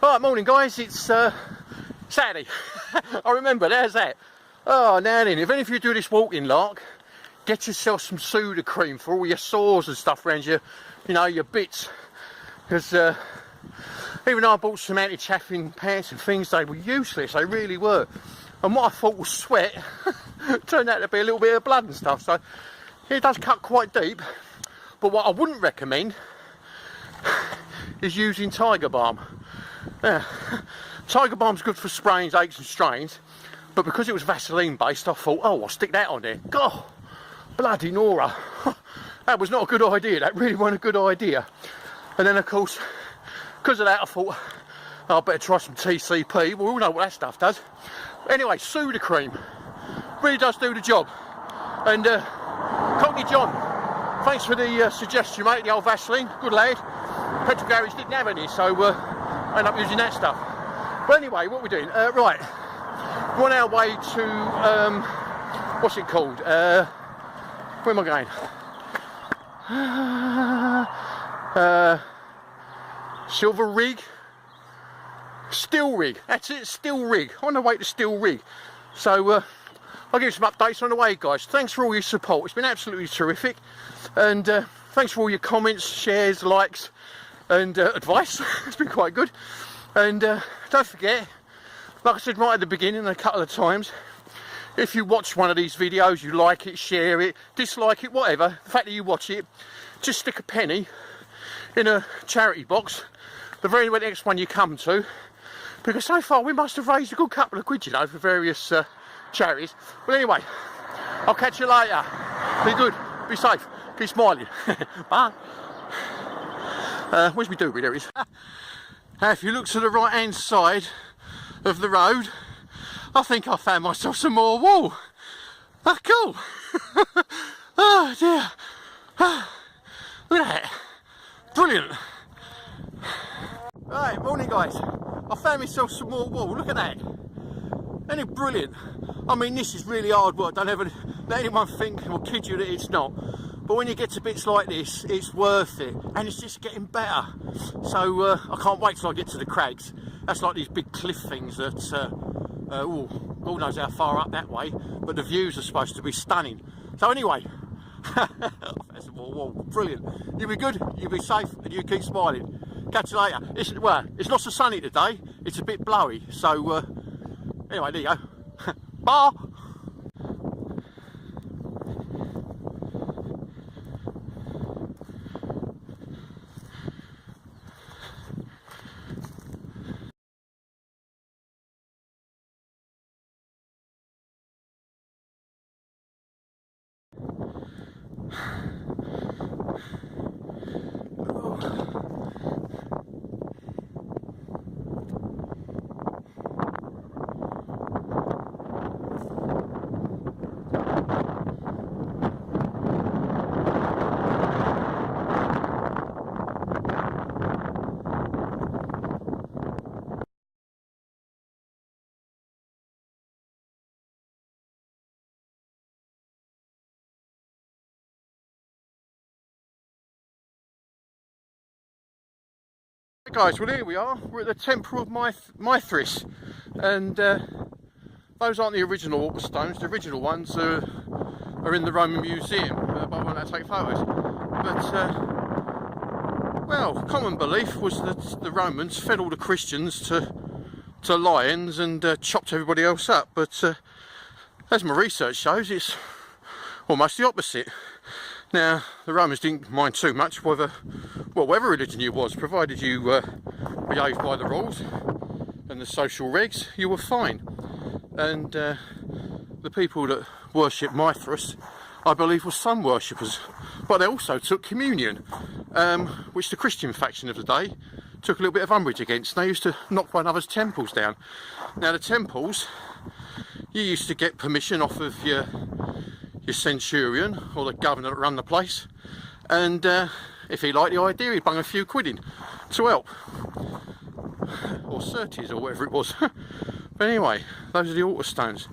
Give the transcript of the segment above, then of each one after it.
Alright, morning guys, it's Saturday. I remember, there's that. Oh, now then, if any of you do this walking lark, get yourself some Soda cream for all your sores and stuff around your, your bits. Because even though I bought some anti-chaffing pants and things, they were useless, they really were. And what I thought was sweat turned out to be a little bit of blood and stuff, so it does cut quite deep. But what I wouldn't recommend is using Tiger Balm. Yeah. Tiger Balm's good for sprains, aches and strains, but because it was Vaseline based, I thought, oh, I'll stick that on there. God, bloody Nora. That was not a good idea, that really wasn't a good idea. And then of course, because of that, I thought, oh, I better try some TCP. We all know what that stuff does. Anyway, Soda cream really does do the job. And Cockney John, thanks for the suggestion, mate, the old Vaseline, good lad. Petrol garage didn't have any, so I ended up using that stuff. But anyway, what we're doing, right, we're on our way to, what's it called, where am I going? Silver Rig? Steel Rig, that's it, Steel Rig, on the way to Steel Rig. So I'll give you some updates on the way, guys. Thanks for all your support, it's been absolutely terrific. And thanks for all your comments, shares, likes, and advice. It's been quite good. And don't forget, like I said right at the beginning a couple of times, if you watch one of these videos, you like it, share it, dislike it, whatever, the fact that you watch it, just stick a penny in a charity box, the very next one you come to, because so far we must have raised a good couple of quid, for various charities. Well, anyway, I'll catch you later. Be good, be safe, keep smiling. Bye. Where's my doobie? There it is. If you look to the right hand side of the road, I think I found myself some more wool. Oh, cool. Oh dear. Look at that. Brilliant. Right, morning guys. I found myself some more wool. Look at that. Isn't it brilliant? I mean, this is really hard work. Don't ever let anyone think or kid you that it's not. But when you get to bits like this, it's worth it, and it's just getting better. So I can't wait till I get to the crags. That's like these big cliff things that, God knows how far up that way, but the views are supposed to be stunning. So anyway, that's more wool. Brilliant. You be good, you be safe, and you keep smiling. Catch you later. It's not so sunny today. It's a bit blowy. So anyway, there you go. Bye. Guys, well here we are, we're at the Temple of Mithras, and those aren't the original water stones. The original ones are in the Roman Museum, but I won't take photos. But well, common belief was that the Romans fed all the Christians to lions and chopped everybody else up, but as my research shows, it's almost the opposite. Now, the Romans didn't mind too much whether religion you was, provided you behaved by the rules and the social regs, you were fine. And the people that worshipped Mithras, I believe, were sun worshippers, but they also took communion, which the Christian faction of the day took a little bit of umbrage against. They used to knock one another's temples down. Now, the temples, you used to get permission off of your centurion or the governor that run the place, and if he liked the idea, he'd bung a few quid in to help, or certes or whatever it was. But anyway, those are the altar stones,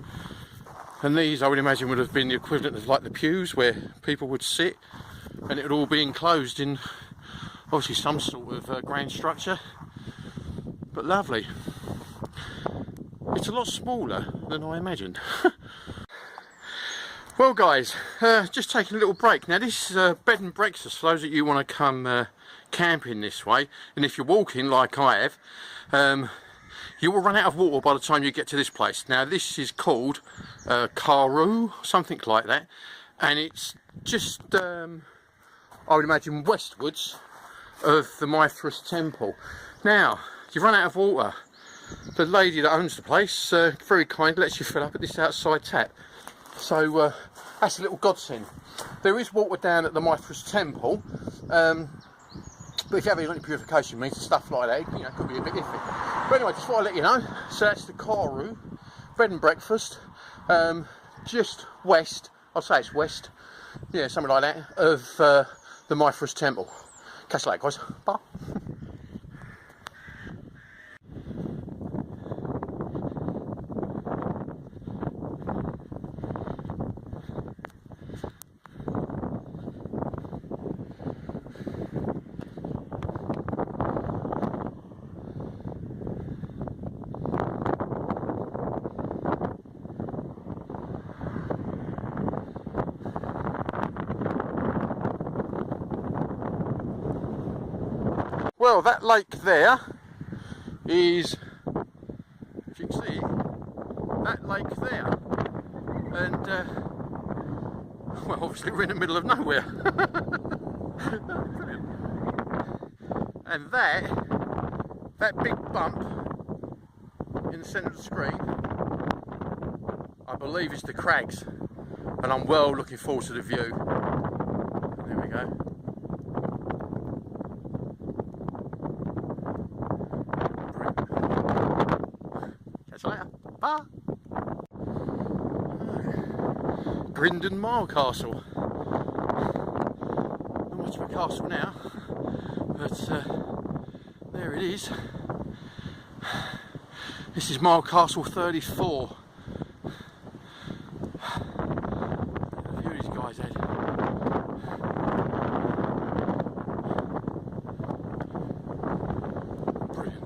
and these I would imagine would have been the equivalent of like the pews where people would sit, and it would all be enclosed in obviously some sort of grand structure. but lovely. It's a lot smaller than I imagined. Well guys, just taking a little break. Now this is a bed and breakfast for those that you want to come camping this way, and if you're walking like I have, you will run out of water by the time you get to this place. Now this is called Carew, something like that, and it's just I would imagine westwards of the Mithras temple. Now you run out of water, the lady that owns the place very kindly lets you fill up at this outside tap. So that's a little godsend. There is water down at the Mithras temple, but if you have any purification means and stuff like that, you know, it could be a bit iffy. But anyway, just thought I'd let you know. So that's the Carew bed and breakfast, just west, I'd say it's west, yeah, something like that, of the Mithras temple. Catch you later guys, bye. Well, that lake there is, if you can see, that lake there, and well, obviously we're in the middle of nowhere. Brilliant. And that big bump in the centre of the screen, I believe is the crags, and I'm well looking forward to the view. There we go. Bye. Grindon Mile Castle. Not much of a castle now, but there it is. This is Mile Castle 34. The view these guys had. Brilliant.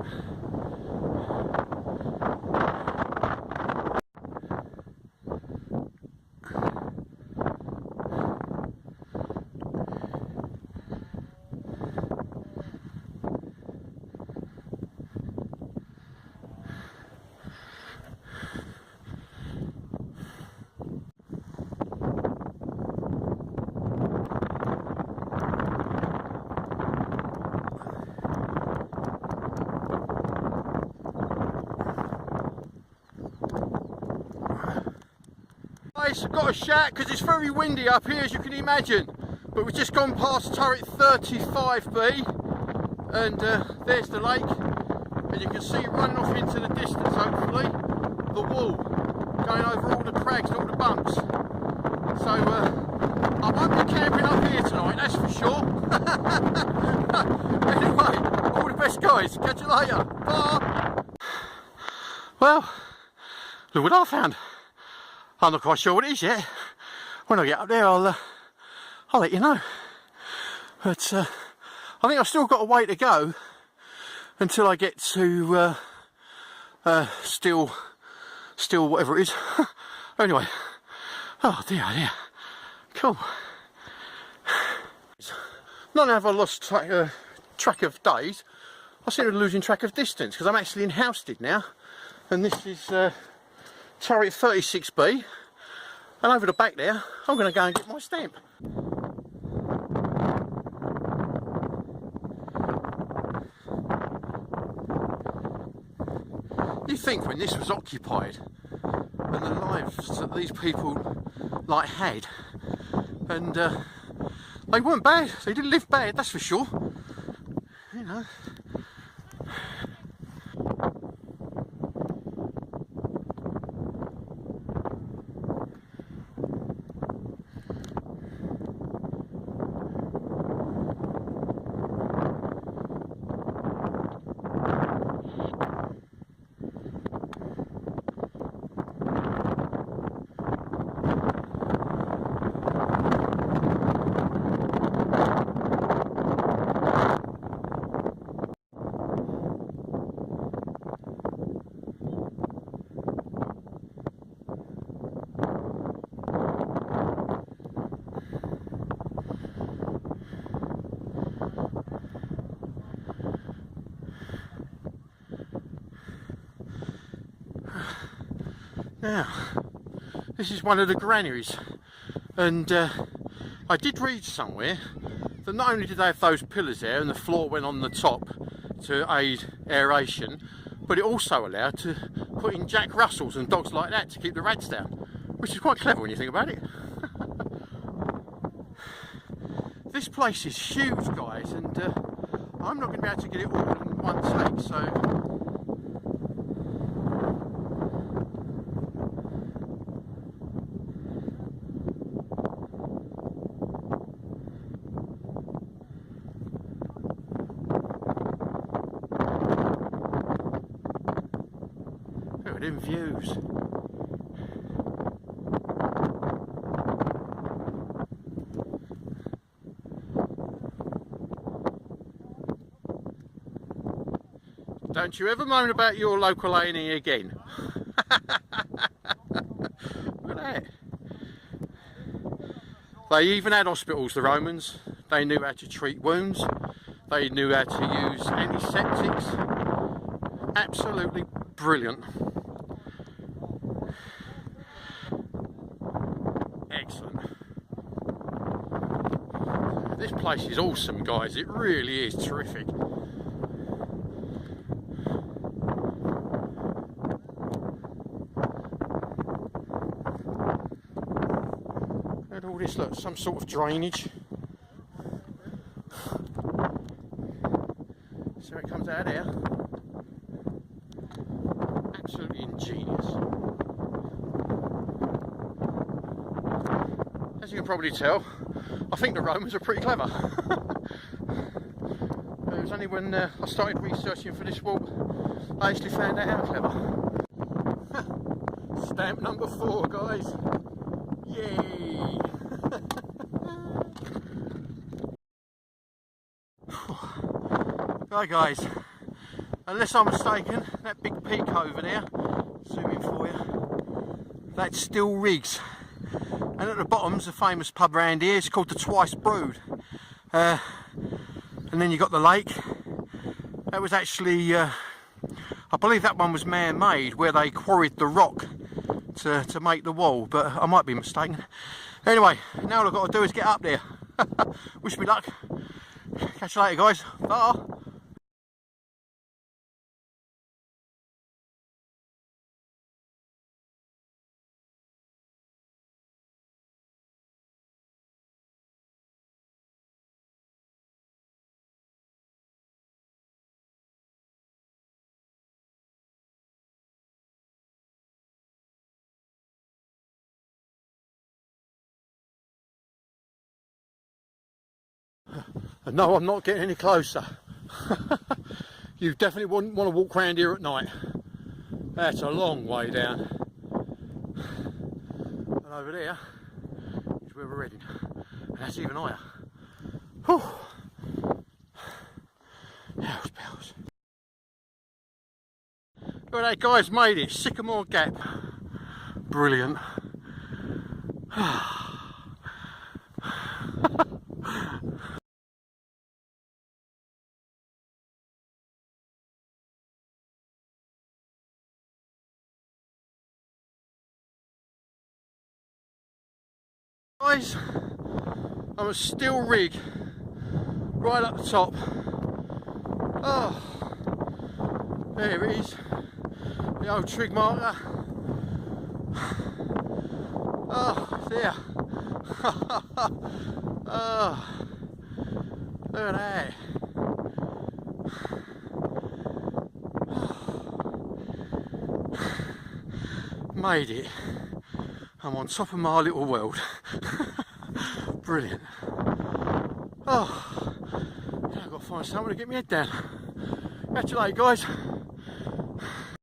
I've got a shout because it's very windy up here, as you can imagine, but we've just gone past turret 35B, and there's the lake, and you can see running off into the distance, hopefully, the wall going over all the crags and all the bumps. So I won't be camping up here tonight, that's for sure. Anyway, all the best guys, catch you later, bye. Well, look what I found. I'm not quite sure what it is yet. When I get up there, I'll let you know. But I think I've still got a way to go until I get to still whatever it is. Anyway, oh dear, cool. Not only have I lost track of days, I seem to be losing track of distance because I'm actually in Housestead now, and this is turret 36B, and over the back there I'm going to go and get my stamp. You think when this was occupied and the lives that these people like had, and they weren't bad, they didn't live bad, that's for sure, you know. Now, this is one of the granaries, and I did read somewhere that not only did they have those pillars there and the floor went on the top to aid aeration, but it also allowed to put in Jack Russells and dogs like that to keep the rats down, which is quite clever when you think about it. This place is huge, guys, and I'm not going to be able to get it all in one take, so look at them views. Don't you ever moan about your local A&E again. Look at that. They even had hospitals, the Romans. They knew how to treat wounds. They knew how to use antiseptics. Absolutely brilliant. Excellent. This place is awesome, guys. It really is terrific. All this, look, some sort of drainage. So it comes out there. Absolutely ingenious. As you can probably tell, I think the Romans are pretty clever. It was only when I started researching for this walk I actually found out how clever. Stamp number 4, guys. Yay! Right, guys, unless I'm mistaken, that big peak over there, zoom in for you, that's still Riggs, and at the bottom's a famous pub round here. It's called the Twice Brewed, and then you got the lake. That was actually I believe that one was man-made, where they quarried the rock to make the wall, but I might be mistaken. Anyway, now all I've got to do is get up there. Wish me luck. Catch you later, guys. Bye. And no, I'm not getting any closer. You definitely wouldn't want to walk around here at night. That's a long way down. And over there is where we're heading. And that's even higher. Whew. Hell's bells. Look at that, guys, made it. Sycamore Gap. Brilliant. Guys, I'm a steel rig right up the top. Oh, there it is, the old trig marker. Oh, there. Oh, look at that. Made it. I'm on top of my little world. Brilliant. Oh, now I've got to find somewhere to get my head down. Catch you later, guys.